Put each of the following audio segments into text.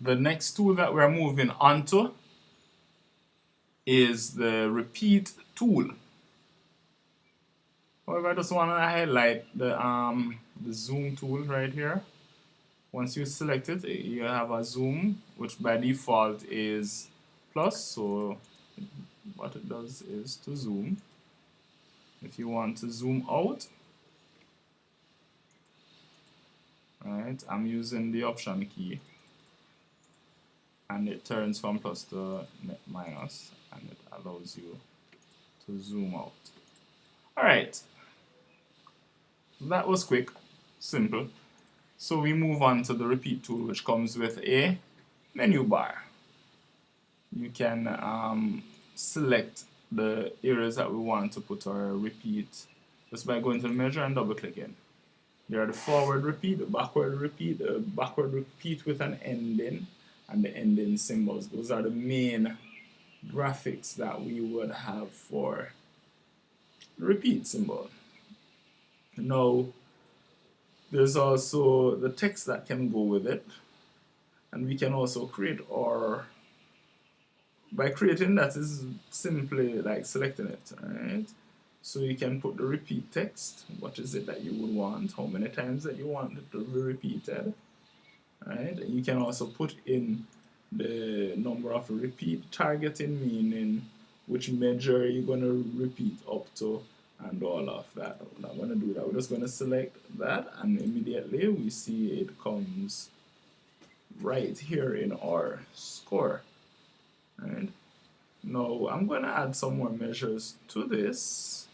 The next tool that we're moving onto is the repeat tool. However, I just want to highlight the zoom tool right here. Once you select it, you have a zoom, which by default is plus. So what it does is to zoom. If you want to zoom out, right, I'm using the option key, and it turns from plus to minus, and it allows you to zoom out. Alright, that was quick, simple. So we move on to the repeat tool, which comes with a menu bar. You can select the areas that we want to put our repeat just by going to the measure and double clicking. There are the forward repeat, the backward repeat with an ending, and the ending symbols. Those are the main graphics that we would have for the repeat symbol. Now, there's also the text that can go with it, and we can also create our, by creating that is simply like selecting it, right? So you can put the repeat text, what is it that you would want, how many times that you want it to be repeated, right? And you can also put in the number of repeat, targeting meaning which measure you're going to repeat up to, and all of that. I'm not going to do that. We're just going to select that, and immediately we see it comes right here in our score. Right? Now I'm going to add some more measures to this,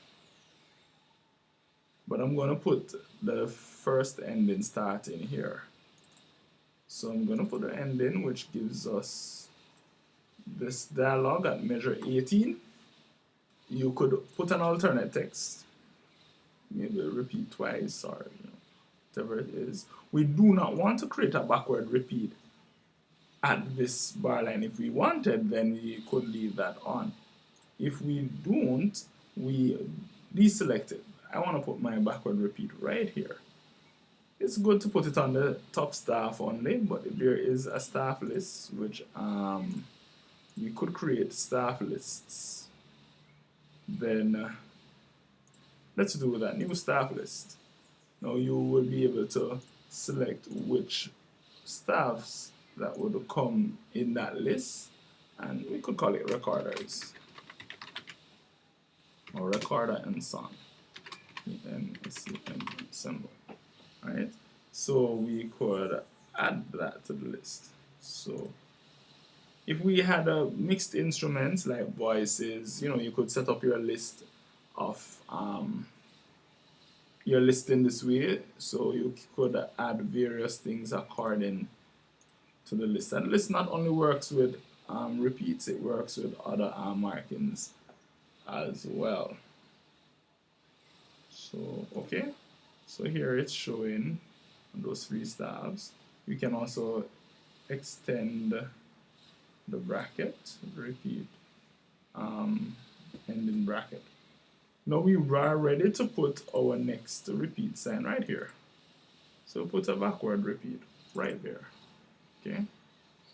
but I'm going to put the first ending starting here. So I'm going to put the ending, which gives us this dialog at measure 18. You could put an alternate text, maybe repeat twice, or whatever it is. We do not want to create a backward repeat at this bar line. If we wanted, then we could leave that on. If we don't, we deselect it. I want to put my backward repeat right here. It's good to put it on the top staff only, but if there is a staff list, which you could create staff lists, then let's do that. New staff list. Now you will be able to select which staffs that would come in that list, and we could call it recorders or recorder and song, ENSCN symbol, right? So we could add that to the list. So if we had a mixed instruments like voices, you could set up your list of your list in this way, so you could add various things according to the list. And the list not only works with repeats, it works with other markings as well. So okay, so here it's showing those three staffs. You can also extend the bracket, repeat, ending bracket. Now we are ready to put our next repeat sign right here. So put a backward repeat right there. Okay.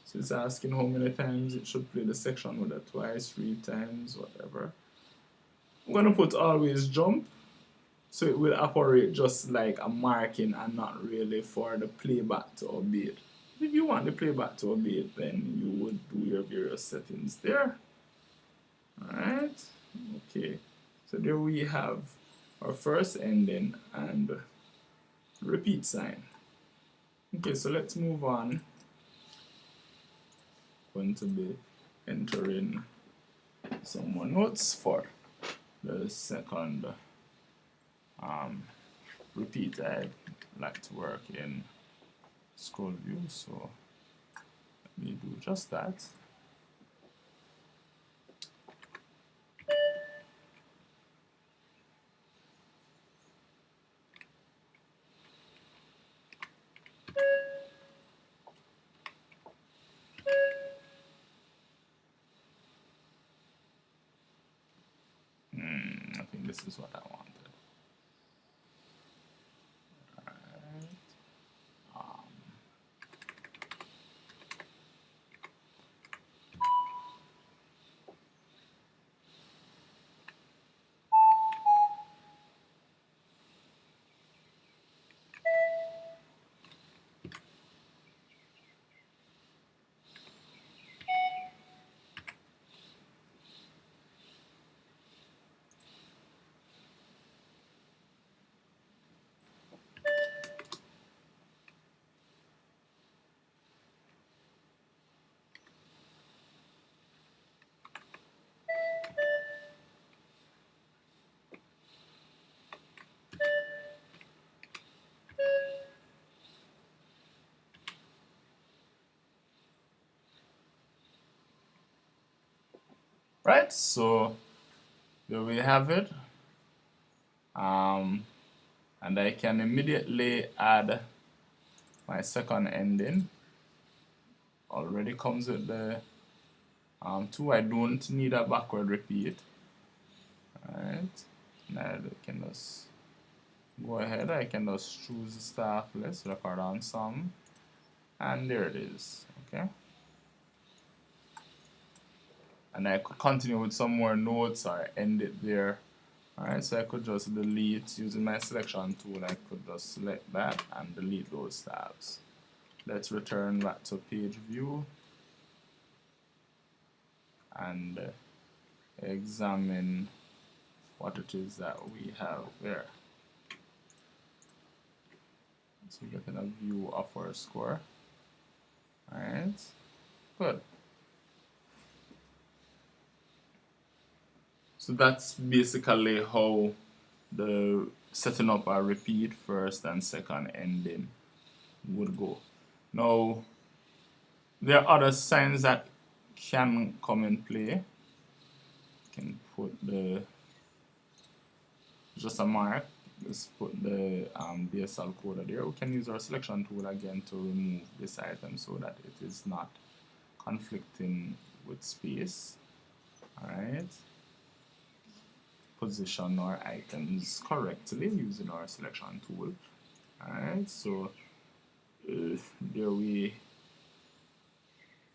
So it's asking how many times it should play the section, whether twice, 3 times, whatever. I'm going to put always jump, so it will operate just like a marking and not really for the playback to obey it. If you want the playback to obey it, then you would do your various settings there. Alright, okay. So there we have our first ending and repeat sign. Okay, so let's move on. Going to be entering some more notes for the second repeat. I like to work in scroll view, so let me do just that. I think this is what I wanted. Alright. Right, so there we have it. And I can immediately add my second ending. Already comes with the 2. I don't need a backward repeat. Alright, now I can just go ahead. I can just choose the staff list, record on some, and there it is. Okay, and I could continue with some more notes or end it there. Alright, so I could just delete using my selection tool. I could just select that and delete those tabs. Let's return back to page view and examine what it is that we have there. So we're getting a view of our score. Alright, good. So that's basically how the setting up a repeat first and second ending would go. Now, there are other signs that can come in play. You can put just a mark, just put the BSL coder there. We can use our selection tool again to remove this item so that it is not conflicting with space. Alright. Position our items correctly using our selection tool. Alright, so there we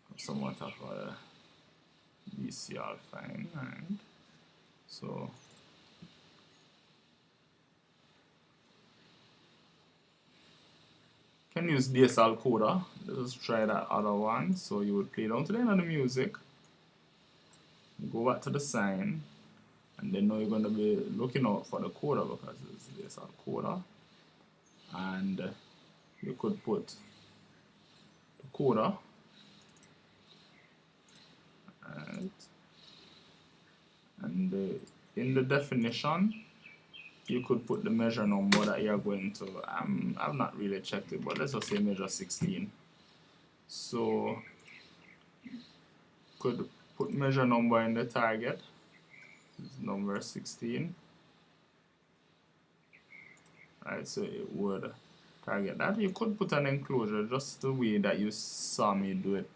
have somewhat of a BCL fine. Alright, so can use DSL coder. Let's try that other one. So you would play down to the end of the music, go back to the sign, and then now you're going to be looking out for the coder because it's DSL coder. And you could put the coder, right, and in the definition you could put the measure number that you're going to. I've not really checked it, but let's just say measure 16. So could put measure number in the target, number 16. Right, so it would target that. You could put an enclosure just the way that you saw me do it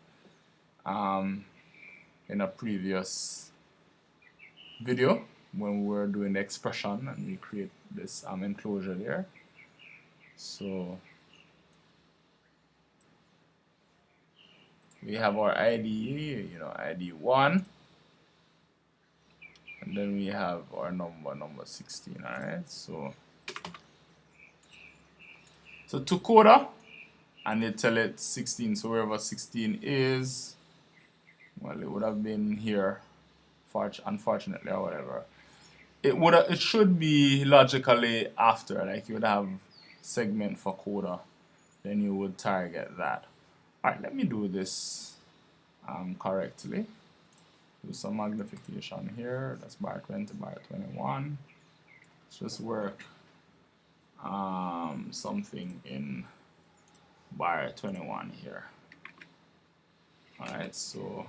in a previous video when we were doing the expression and we create this enclosure there. So we have our ID, ID 1, and then we have our number 16. Alright, so to coder, and you tell it 16, so wherever 16 is, well, it would have been here, unfortunately, or whatever. It should be logically after, like you would have segment for coder, then you would target that. Alright, let me do this correctly. Do some magnification here. That's bar 20, bar 21. Let's just work something in bar 21 here. Alright, so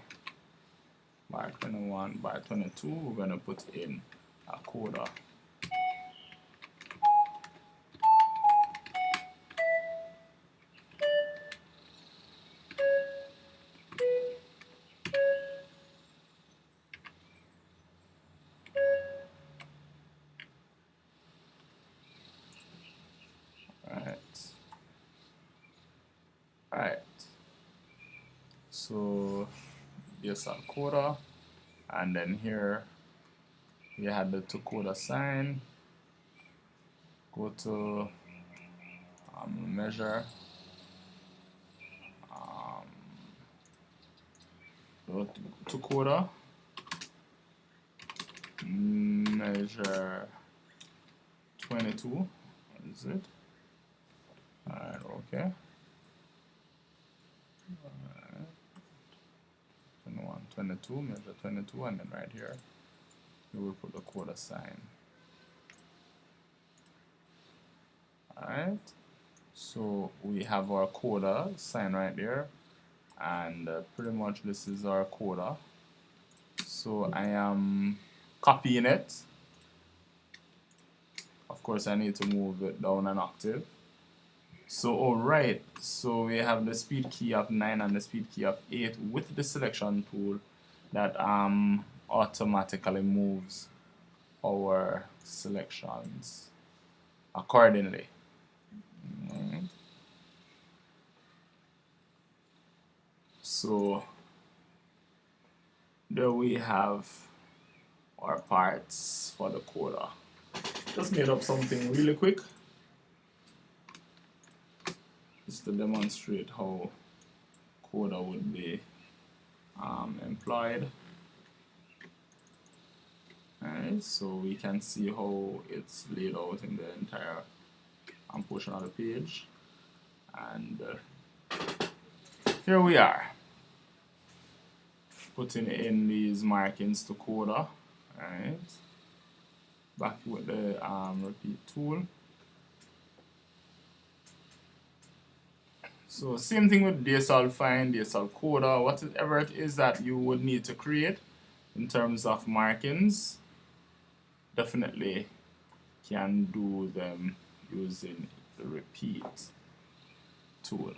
bar 21, bar 22, we're going to put in a coder. Alright, so here's our coder, and then here we had the to coder sign. Go to measure, go to coder, measure 22. What is it? Alright, okay. 21, 22, measure 22, and then right here we will put the coder sign. Alright, so we have our coder sign right there, and pretty much this is our coder. So I am copying it. Of course, I need to move it down an octave. So alright, so we have the speed key of 9 and the speed key of 8 with the selection tool that automatically moves our selections accordingly. So there we have our parts for the coder. Just made up something really quick just to demonstrate how coder would be employed. Alright, so we can see how it's laid out in the entire portion of the page, and here we are putting in these markings to coder. Alright, back with the repeat tool. So same thing with DSL find, DSL coder, whatever it is that you would need to create in terms of markings, definitely can do them using the repeat tool.